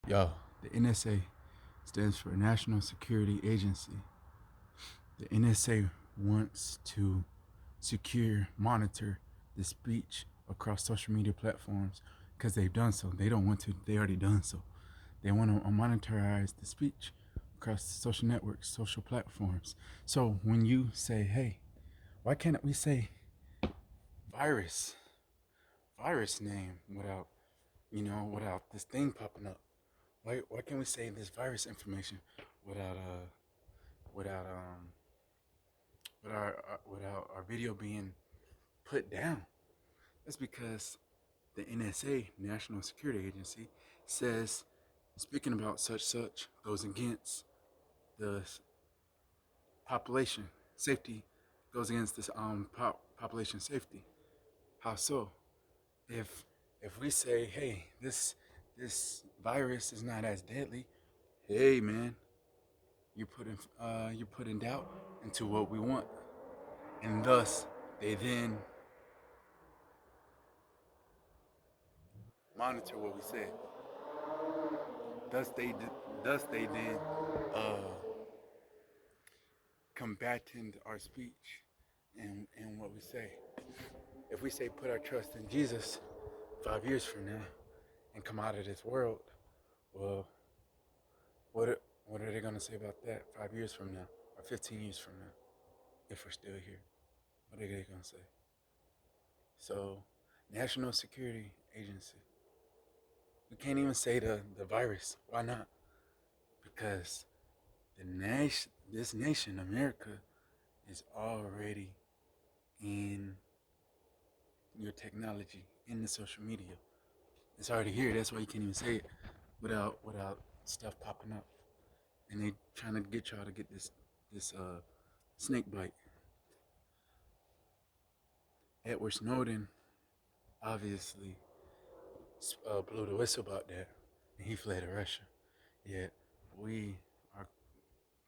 Yo, the NSA stands for National Security Agency. The NSA wants to monitor the speech across social media platforms because they've done so. They don't want to, they already done so. They want to monitorize the speech across social networks, social platforms. So when you say, hey, why can't we say virus, virus name without this thing popping up? Why can't we say this virus information without without without our video being put down? That's because the NSA, National Security Agency, says speaking about such goes against the population safety, goes against this population safety. How so? If if we say, hey, this virus is not as deadly, hey man, you're putting doubt into what we want, and thus they then monitor what we say. Thus they thus they then uh, combating our speech and what we say. If we say put our trust in Jesus 5 years from now and come out of this world, well, what are they gonna say about that 5 years from now or 15 years from now if we're still here? What are they gonna say? So, National Security Agency. We can't even say the virus. Why not? Because this nation, America, is already in your technology, in the social media. It's already here. That's why you can't even say it without stuff popping up. And they trying to get y'all to get this snake bite. Edward Snowden obviously blew the whistle about that, and he fled to Russia. Yet we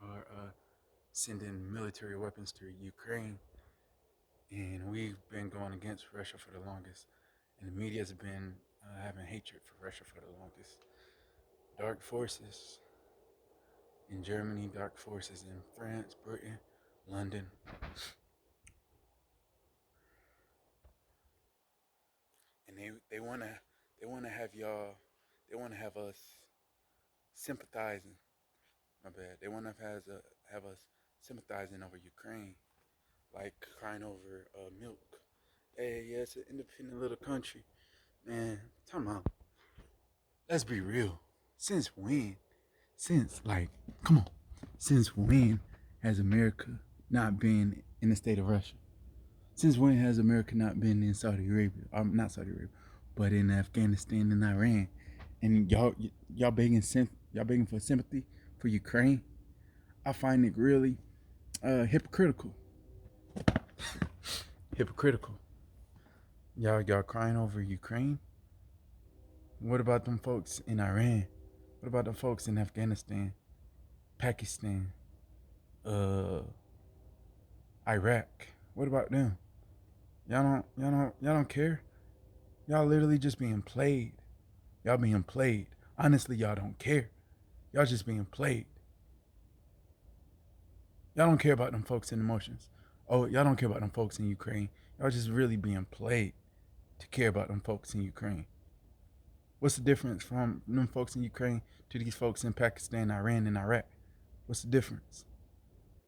are sending military weapons to Ukraine, and we've been going against Russia for the longest, and the media's been having hatred for Russia for the longest. Dark forces in Germany, dark forces in France, Britain, London, and they wanna have y'all, they wanna have us sympathizing. My bad. They wanna have us sympathizing over Ukraine, like crying over milk. Hey, yeah, it's an independent little country, man. Time out. Let's be real. Since when? Since like, come on. Since when has America not been in the state of Russia? Since when has America not been in Saudi Arabia? Not Saudi Arabia, but in Afghanistan and Iran. And y'all begging for sympathy for Ukraine. I find it really hypocritical. Hypocritical. Y'all crying over Ukraine. What about them folks in Iran? What about the folks in Afghanistan, Pakistan, uh, Iraq? What about them? Y'all don't care. Y'all literally just being played. Y'all being played. Honestly, y'all don't care. Y'all just being played. Y'all don't care about them folks in emotions. Oh, y'all don't care about them folks in Ukraine. Y'all just really being played to care about them folks in Ukraine. What's the difference from them folks in Ukraine to these folks in Pakistan, Iran, and Iraq? What's the difference?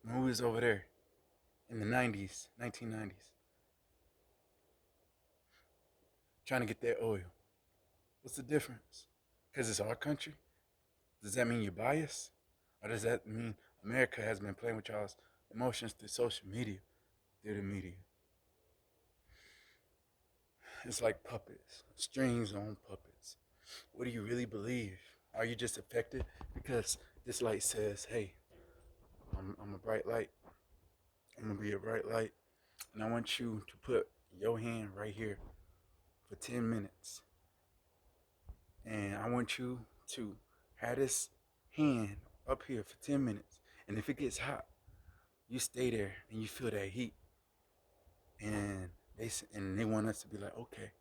When we was over there in the 90s, 1990s, trying to get that oil. What's the difference? Because it's our country? Does that mean you're biased? Or does that mean America has been playing with y'all's emotions through social media, through the media? It's like puppets, strings on puppets. What do you really believe? Are you just affected because this light says, hey, I'm a bright light. I'm going to be a bright light. And I want you to put your hand right here for 10 minutes. And I want you to have this hand up here for 10 minutes. And if it gets hot, you stay there and you feel that heat. And they want us to be like, okay.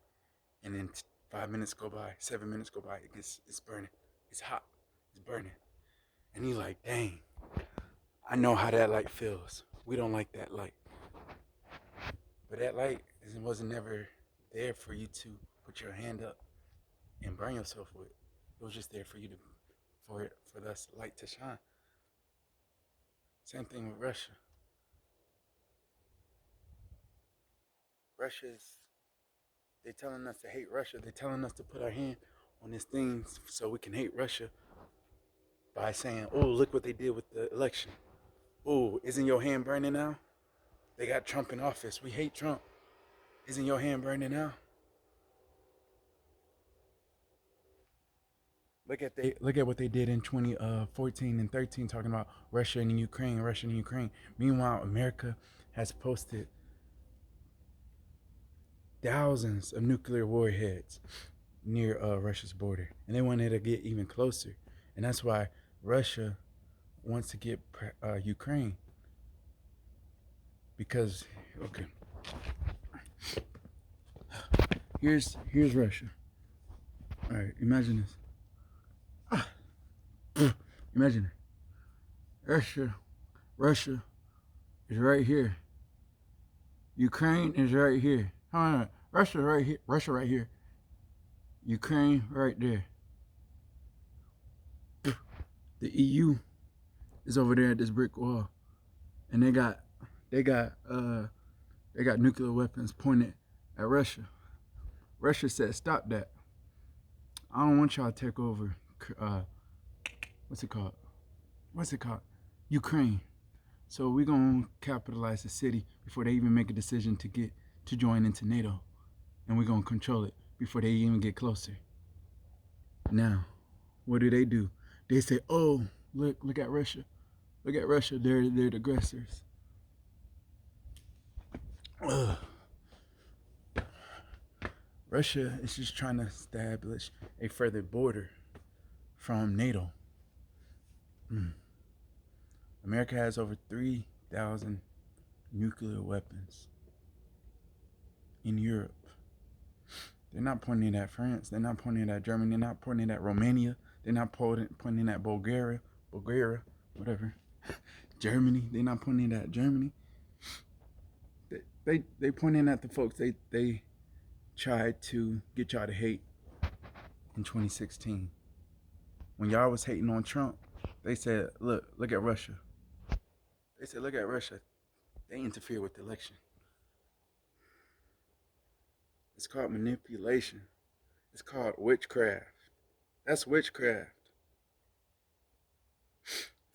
And then 5 minutes go by, 7 minutes go by, it's burning. It's hot. It's burning. And he's like, dang, I know how that light feels. We don't like that light. But that light wasn't never there for you to put your hand up and burn yourself with. It was just there for you to for that light to shine. Same thing with Russia. Russia's they're telling us to hate Russia. They're telling us to put our hand on this thing so we can hate Russia by saying, "Oh, look what they did with the election. Oh, isn't your hand burning now? They got Trump in office. We hate Trump. Isn't your hand burning now?" Look at what they did in 2014 and 13, talking about Russia and Ukraine, Russia and Ukraine. Meanwhile, America has posted thousands of nuclear warheads near Russia's border, and they wanted to get even closer, and that's why Russia wants to get Ukraine because okay, here's Russia. All right, imagine this. Imagine it. Russia is right here. Ukraine is right here. Hold on. Russia right here. Russia right here. Ukraine right there. The EU is over there at this brick wall, and they got nuclear weapons pointed at Russia. Russia said, "Stop that. I don't want y'all to take over. What's it called? What's it called? Ukraine. So we're gonna capitalize the city before they even make a decision to join into NATO, and we're gonna control it before they even get closer." Now, what do? They say, "Oh, look at Russia. Look at Russia. They're the aggressors." Ugh. Russia is just trying to establish a further border from NATO. America has over 3,000 nuclear weapons in Europe. They're not pointing at France. They're not pointing at Germany. They're not pointing at Romania. They're not pointing at Bulgaria, whatever. Germany. They're not pointing at Germany. They pointing at the folks they tried to get y'all to hate in 2016. When y'all was hating on Trump, they said, look at Russia. They said, look at Russia. They interfere with the election. It's called manipulation. It's called witchcraft. That's witchcraft.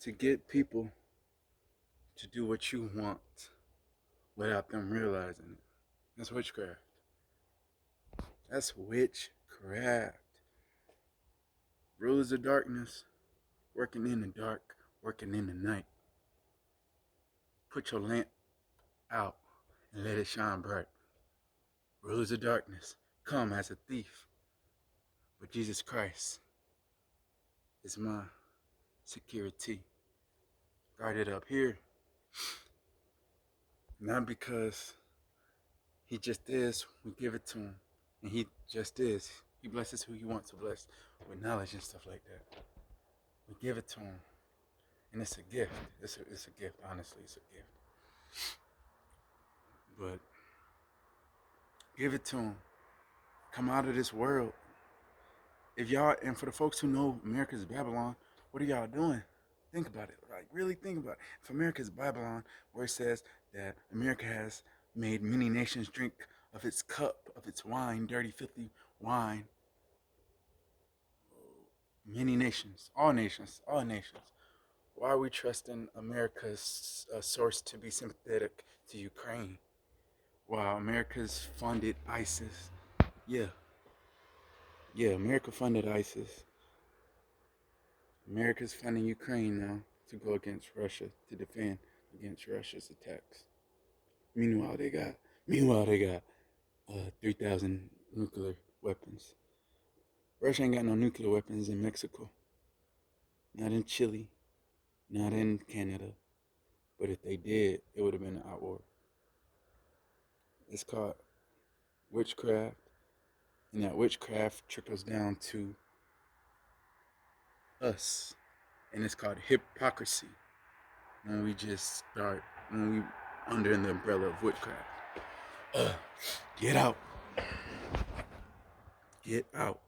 To get people to do what you want without them realizing it. That's witchcraft. That's witchcraft. Rulers of darkness, working in the dark, working in the night. Put your lamp out and let it shine bright. Rulers of darkness, come as a thief. But Jesus Christ is my security. Guarded up here. Not because he just is, we give it to him. And he just is. He blesses who he wants to bless with knowledge and stuff like that. We give it to him. And it's a gift. It's a gift, honestly, it's a gift. But give it to him. Come out of this world. If y'all, and for the folks who know America's Babylon, what are y'all doing? Think about it. Like, really think about it. If America's Babylon, where it says that America has made many nations drink of its cup, of its wine, dirty, filthy wine. Many nations, all nations. Why are we trusting America's source to be sympathetic to Ukraine while America's funded ISIS? Yeah, America funded ISIS. America's funding Ukraine now to go against Russia, to defend against Russia's attacks. Meanwhile, they got 3,000 nuclear weapons. Russia ain't got no nuclear weapons in Mexico, not in Chile, not in Canada. But if they did, it would have been an hot war. It's called witchcraft, and that witchcraft trickles down to us. And it's called hypocrisy when we just start, when we under the umbrella of witchcraft. Get out. Get out.